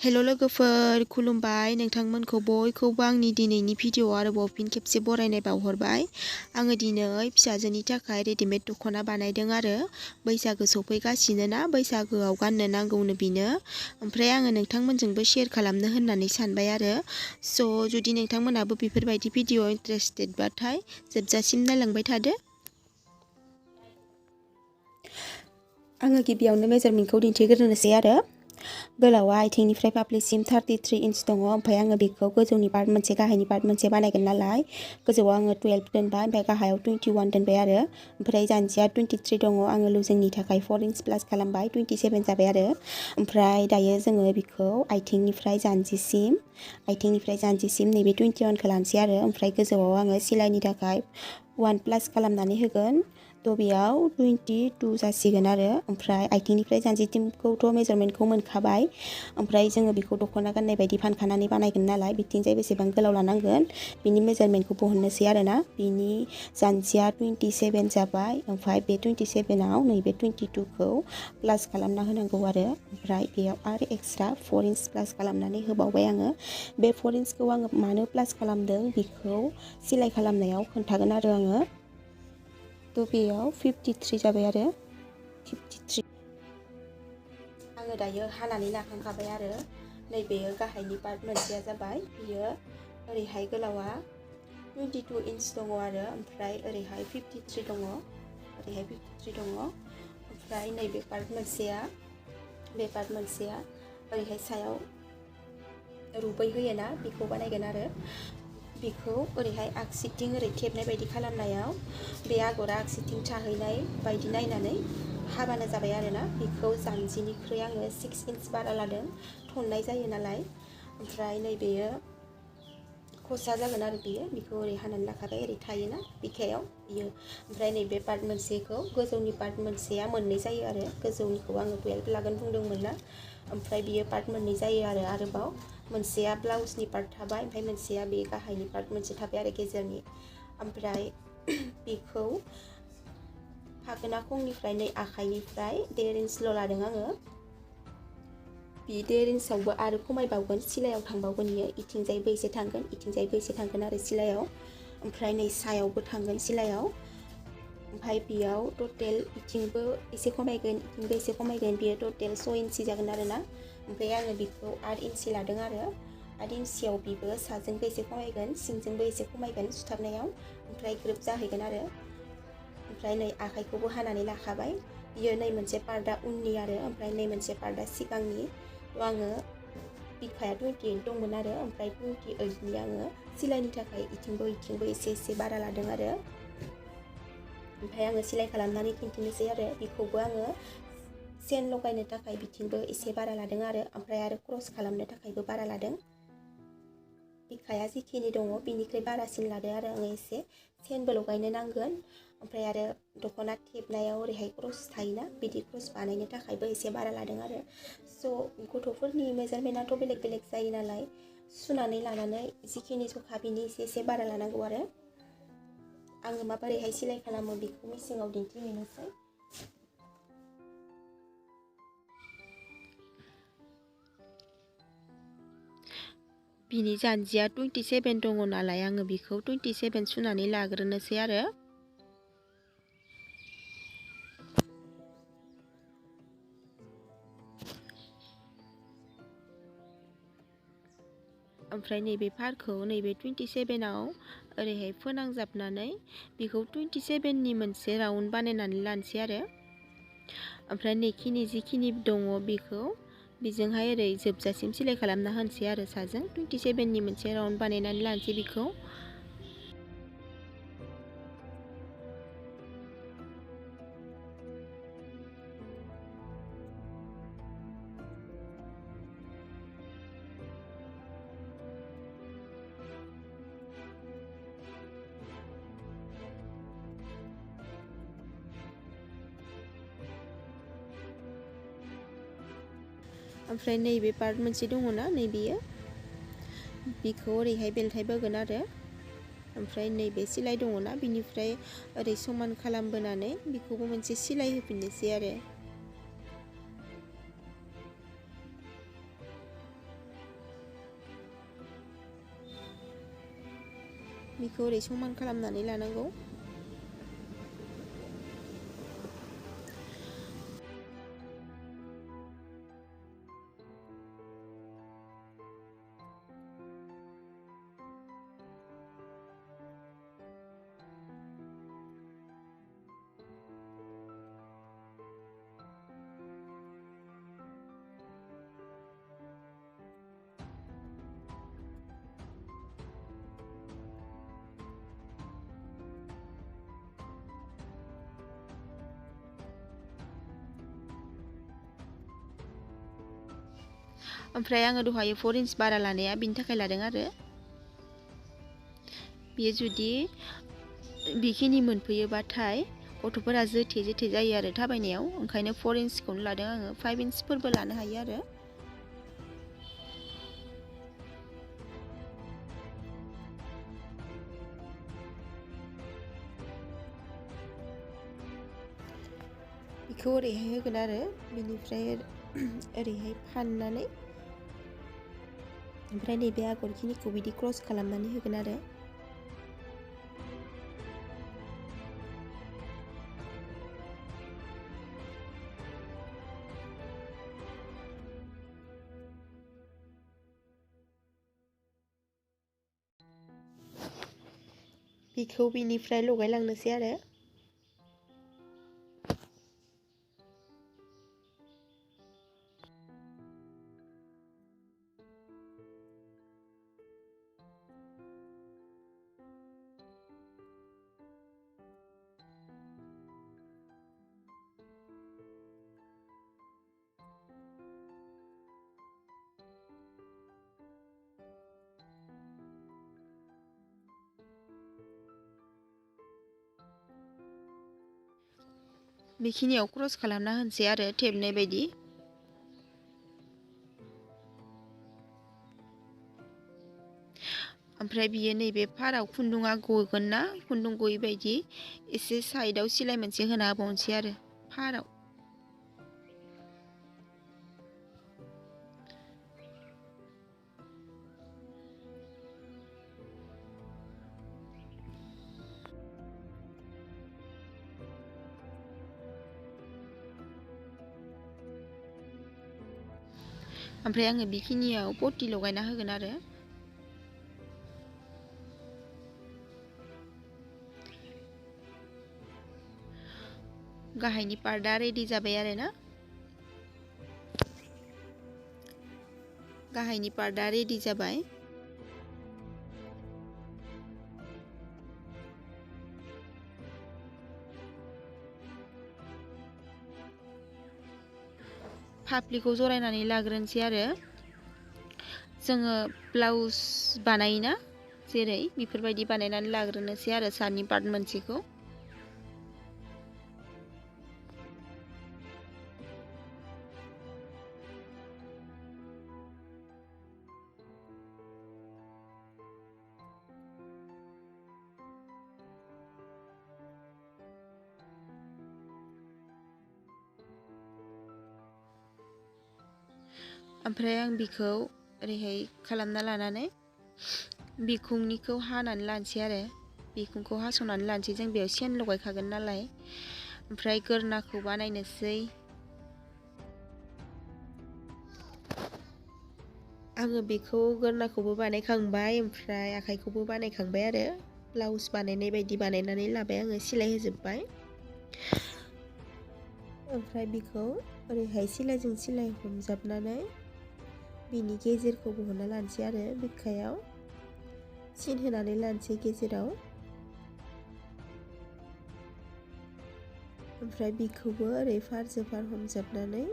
हेल' लोगोफोर खुलुमबाय नोंथांमोनखौ बयखौबो आंनि दिनैनि भिडिअ आरोबाव फिन खेबसे बरायनाय बावहरबाय। आङो दिनै फिसाजोनि थाखाय रेडिमेड दख'ना बानायदों आरो बैसागो सफैगासिनो ना, बैसागोआव गाननो नांगौनो बिनो। ओमफ्राय आङो नोंथांमोनजोंबो शेयार खालामनो होननानै सानबाय आरो। स' जुदि नोंथांमोनाबो बेफोरबायदि भिडिअ इन्टारेस्टेडबाथाय जोबजासिम नायलांबाय थादो। आङो गिबियावनो मेजारमेन्टखौ दिन्थिग्रोनोसै आरो। गोलावा आथिंनिफ्राय फाफ्लिसिम 33 इन्च दङ। ओमफ्राय आङो बेखौ गोजौनि पार्ट मोनसे गाहायनि पार्ट मोनसे बानायगोन नालाय, गोजौआव आङो 12 दोनबाय, ओमफ्राय गाहायाव 21 दोनबाय आरो। ओमफ्राय जानजिया 23 दङ। आङो लुजिंनि थाखाय 4 इन्च प्लास खालामबाय, 27 जाबाय आरो। ओमफ्राय दायो जोङो बेखौ आथिंनिफ्राय जानजिसिम नैबे 21खौ लानोसै आरो। ओमफ्राय गोजौआव आङो सिलाइनि थाखाय 1 प्लास खालामनानै होगोन, थ' बेयाव 22 जासिगोन आरो। ओमफ्राय आथिंनिफ्राय जानजिसिमखौथ' मेजारमेन्टखौ मोनखाबाय। ओमफ्राय जोङो बेखौ दख'ना गाननाय बायदि फानखानानै बानायगोन नालाय, बिथिंजाय बेसेबां गोलाव लानांगोन बिनि मेजारमेन्टखौ बहननोसै आरो ना। बिनि जानजिया 27 जाबाय। ओमफ्राय बे 27आव नैबे 22खौ प्लास खालामना होनांगौ आरो। ओमफ्राय बेयाव आरो एक्सट्रा 4 इन्च प्लास खालामनानै होबावबाय आङो। बे 4 इन्चखौ आङो मानो प्लास खालामदों बेखौ सिलाइ खालामनायाव खोन्थागोन आरो आङो। थ' बेयाव 53 जाबाय आरो 53। आङो दायो हानानै लाखांखाबाय आरो। नैबेयो गाहायनि पार्ट मोनसेया जाबाय, बियो ओरैहाय गोलावा 22 इन्च दङ आरो। ओमफ्राय ओरैहाय 53 दङ, ओरैहाय 53 दङ। ओमफ्राय नैबे पार्ट मोनसेया, बे पार्ट मोनसेया ओरैहाय सायाव रुबै होयोना, बेखौ बानायगोन आरो। बेखौ ओरैहाय आगसिथिं ओरै थेबनाय बायदि खालामनायाव बे आगरा आगसिथिं थाहैनाय बायदि नायनानै हाबानो जाबाय आरोना। बेखौ जानजिनिख्रुइ आङो 6 इन्च बारा लादों, थननाय जायो नालाय। ओमफ्राय नैबेयो खसा जागोन आरो बेखौ ओरै हानानै लाखाबाय, ओरै थायोना बिखायाव बियो। ओमफ्राय नैबे पार्ट मोनसेखौ, गोजौनि पार्ट मोनसेया मोननै जायो आरो। गोजौनिखौ आङो 12 लागोन बुंदोंमोन ना, ओमफ्राय बियो पार्ट मोननै जायो आरो। आरोबाव मोनसेया ब्लाउसनि पार्ट थाबाय, ओमफ्राय मोनसेया बे गाहायनि पार्ट मोनसे थाबाय आरो गेजेरनि। ओमफ्राय बेखौ फाखोना खंनिफ्राय नै आखाइनिफ्राय 1.5 इन्चल' लादों आङो। बे 1.5 इन्चआवबो आरो खमायबावगोन, सिलायाव थांबावगोन बियो। इथिंजायबो एसे थांगोन, इथिंजायबो एसे थांगोन आरो सिलायाव। ओमफ्राय नै सायावबो थांगोन सिलायाव। ओमफ्राय बेयाव टटेल इथिंबो एसे खमायगोन, इथिंबो एसे खमायगोन, बियो टटेल 6 इन्चि जागोन आरो ना। ओमफ्राय आङो बेखौ 8 इन्चि लादों आरो। 8 इन्चियाव बेबो साजोंबो एसे खमायगोन, सिंजोंबो एसे खमायगोन सुथाबनायाव, ओमफ्राय ग्रोब जाहैगोन आरो। ओमफ्राय नै आखाइखौबो हानानै लाखाबाय। बियो नै मोनसे पार्टआ उननि आरो, ओमफ्राय नै मोनसे पार्टआ सिगांनि। आङो बिखाया 28 दंमोन आरो, ओमफ्राय 28नि आङो सिलाइनि थाखाय इथिंबो एसे बारा लादों आरो। ओमफ्राय आङो सिलाइ खालामनानै खिन्थिनोसै आरो। बेखौबो आङो चेन लगायनो थाखाय बिथिंबो एसे बारा लादों आरो। ओमफ्राय आरो क्रस खालामनो थाखायबो बारा लादों। बिखाया जिखिनि दङ बिनिख्रुइ बारासिन लादो आरो आङो एसे। चेनबो लगायनो नांगोन। ओमफ्राय आरो दख'ना थेबनायाव ओरैहाय क्रस थायोना, बिदि क्रस बानायनो थाखायबो एसे बारा लादों आरो। स' गथ'फोरनि मेजारमेन्टआथ' बेलेग बेलेग जायो नालाय, सुनानै लानानै जिखिनि जखा बिनि एसे बारा लानांगौ आरो। आङो माबोरैहाय सिलाइ खालामो बेखौ मेसिङाव दिन्थिहैनोसै। बिनि जानजिया 27 दङ नालाय, आङो बेखौ 27 सुनानै लाग्रोनोसै आरो। ओमफ्राय नैबे फारखौ नैबे 27आव ओरैहाय फोनांजाबनानै बेखौ 27नि मोनसे राउन्ड बानायनानै लानोसै आरो। ओमफ्राय नैखिनि जिखिनि दङ बेखौ बेजोंहाय ओरै जोबजासिम सिलाइ खालामना होनोसै आरो साजों। 27नि मोनसे राउन्ड बानायनानै लानोसै बेखौ। ओमफ्राय नैबे पार्ट मोनसे दङ ना, नैबेयो बेखौ ओरैहाय बेलथाय बोगोन आरो। ओमफ्राय नैबे सिलाइ दङ ना, बिनिफ्राय ओरै समान खालामबोनानै बेखौबो मोनसे सिलाइ होफिननोसै आरो। बेखौ ओरै समान खालामनानै लानांगौ। ओमफ्राय आङो दहायो 4 इन्च बारा लानाया बिनि थाखाय लादों आरो बेयो जुदि बेखिनि मोनफैयोबाथाय गथ'फोरा जोथे जोथे जायो आरो थाबायनायाव, ओंखायनो 4 इन्चखौनो लादों आङो। 5 इन्चफोरबो लानो हायो आरो। बेखौ ओरैहाय होगोन आरो बिनिफ्राय ओरैहाय फाननानै ओमफ्राय नैबे आगरखिनिखौ बिदि क्रस खालामनानै होगोन आरो। बेखौ बिनिफ्राय लगायलांनोसै आरो। बेखिनियाव क्रस खालामना होनोसै आरो थेबनाय बायदि। ओमफ्राय बियो नैबे फाराव खुन्दुङा गगोन ना, खुन्दुं गयै बायदि एसे साइडआव सिलाय मोनसे होना होबावनोसै आरो फाराव। ओमफ्राय आङो बेखिनियाव पटि लगायना होगोन आरो। गाहायनि पार्टआ रेडि जाबाय आरो ना। गाहायनि पार्टआ रेडि जाबाय। फाफ्लिखौ जरायनानै लाग्रोनोसै आरो। जोङो ब्लाउस बानायोना जेरै बेफोरबायदि बानायनानै लाग्रोनोसै आरो सानि पार्ट मोनसेखौ। ओमफ्राय आं बिखौ ओरैहाय खालामना लानानै बिखुंनिखौ हानानै लानोसै आरो। बिखुंखौ हास'नानै लानोसै, जों बेयाव सेन लगायखागोन नालाय। ओमफ्राय गोरनाखौ बानायनोसै। आङो बेखौ गोरनाखौबो बानायखांबाय ओमफ्राय आखाइखौबो बानायखांबाय आरो। ब्लाउस बानायनाय बायदि बानायनानै लाबाय आङो, सिलाय होजोब्बाय। ओमफ्राय बिखौ ओरैहाय सिलायजों सिलाय हमजाबनानै बिनि गेजेरखौ बहनना लानोसै आरो बिखायाव सिन होनानै लानोसै गेजेराव। ओमफ्राय बिखौबो ओरै फारजों फार हमजाबनानै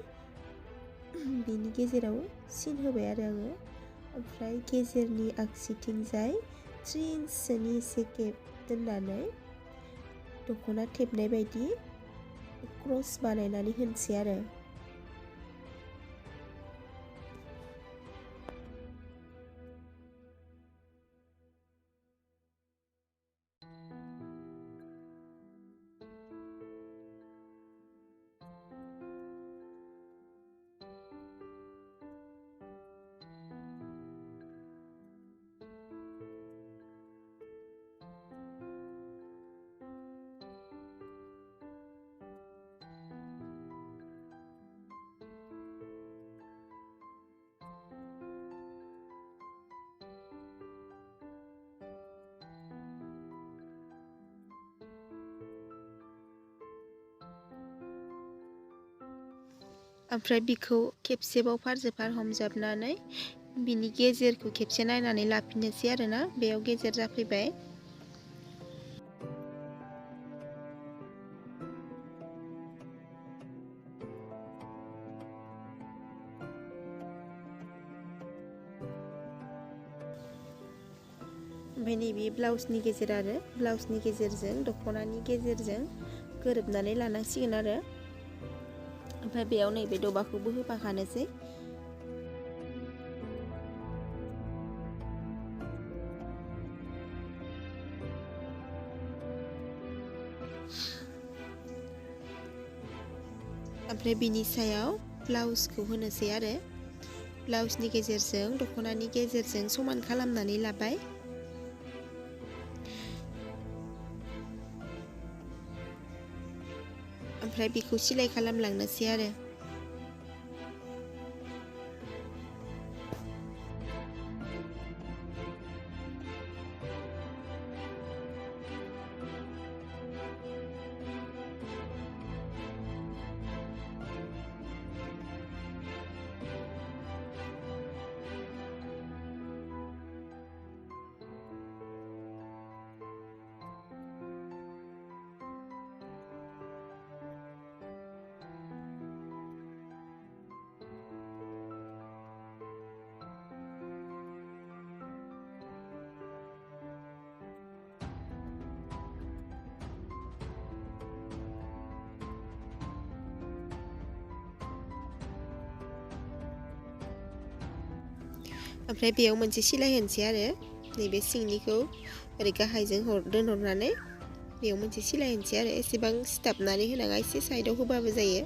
बिनि गेजेराव सिन होबाय आरो आङो। ओमफ्राय गेजेरनि आगसिथिंजाय 3 इन्चसोनि एसे गेप दोननानै दख'ना थेबनाय बायदि क्रस बानायनानै होनोसै आरो। ओमफ्राय बिखौ खेबसेबाव फारसे फार हमजाबनानै बिनि गेजेरखौ खेबसे नायनानै लाफिननोसै आरोना बेयाव गेजेर जाफैबाय। ओमफ्राय नैबे ब्लाउसनि गेजेर आरो ब्लाउसनि गेजेरजों दख'नानि गेजेरजों गोरोबनानै लानांसिगोन आरो ओमफ्राय बेयाव नैबे दबाखौबो होफाखानोसै। ओमफ्राय बिनि सायाव ब्लाउसखौ होनोसै आरो ब्लाउसनि गेजेरजों दख'नानि गेजेरजों समान खालामनानै लाबाय। ओमफ्राय बेखौ सिलाय खालामलांनोसै आरो ओमफ्राय बेयाव मोनसे सिलाय होनोसै आरो नैबे सिंनिखौ ओरै गाहायजों दोनहरनानै बेयाव मोनसे सिलाय होनोसै आरो एसेबां सिथाबनानै होनाङा एसे साइडआव होबाबो जायो।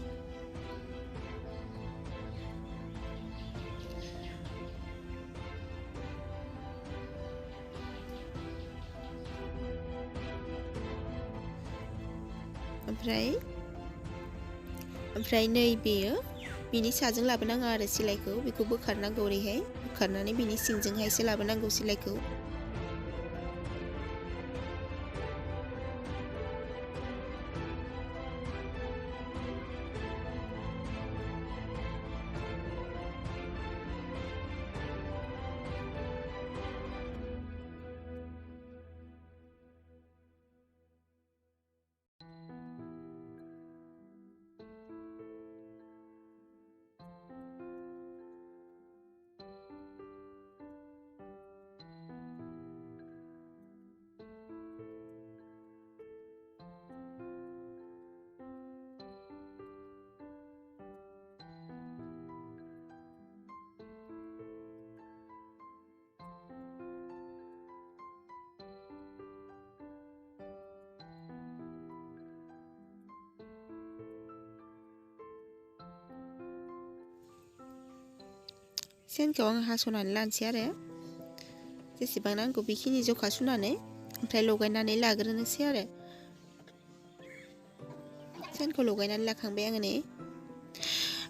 ओमफ्राय नैबेयो बिनि साजों लाबोनाङा आरो सिलायखौ बेखौ बोखारनांगौ ओरैहाय बोखारनानै बिनि सिंजोंहायसो लाबोनांगौ सिलायखौ। सेनखौ आं हास'नानै लानोसै आरो जेसेबां नांगौ बेखिनि जखा सुनानै ओमफ्राय लगायनानै लाग्रोनोसै आरो सेनखौ लगायनानै लाखांबाय आङो नै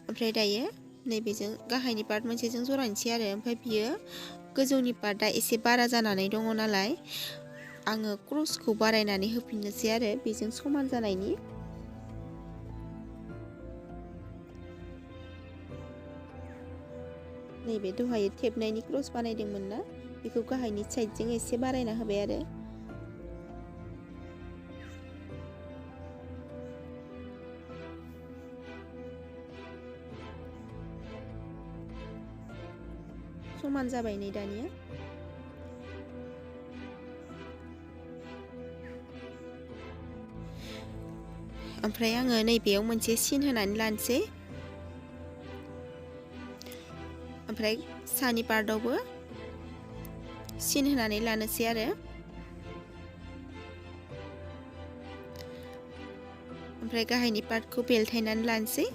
ओमफ्राय दायो नैबेजों गाहायनि पार्ट मोनसेजों जरायनोसै आरो ओमफ्राय बियो गोजौनि पार्टआ एसे बारा जानानै दङ नालाय आङो क्रसखौ बारायनानै होफिननोसै आरो बेजों समान जानायनि। नैबे दहाय थेबनायनि क्रस बानायदोंमोन ना बेखौ गाहायनि साइडजों एसे बारायना होबाय आरो समान जाबाय नै दानिया। ओमफ्राय आङो नैबेयाव मोनसे सिन होनानै लानोसै ओमफ्राय सानि पार्टआवबो सिन होनानै लानोसै आरो ओमफ्राय गाहायनि पार्टखौ बेलथायनानै लानोसै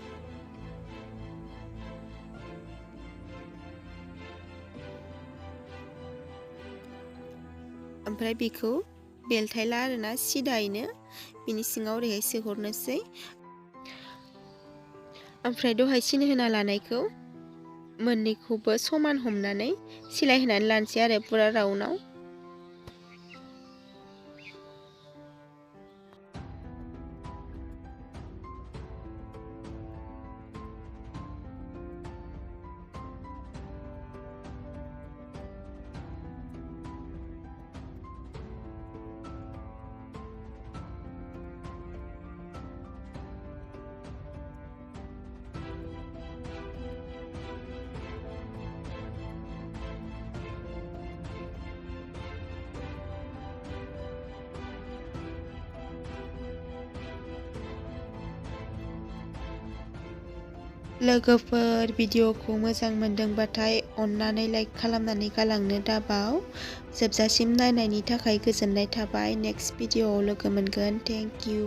ओमफ्राय बेखौ बेलथायला आरोना सिदायैनो बिनि सिङाव ओरैहाय सोहरनोसै ओमफ्राय दहाय सिन होना लानायखौ मोननैखौबो समान हमनानै सिलाय होनानै लानोसै आरो पुरा राउन्डआव। लोगोफोर भिडिअखौ मोजां मोनदोंबाथाय अन्नानै लाइक खालामनानै गालांनो दाबाव। जोबजासिम नायनायनि थाखाय गोजोननाय थाबाय। नेक्स्ट भिडिअआव लोगो मोनगोन। Thank you.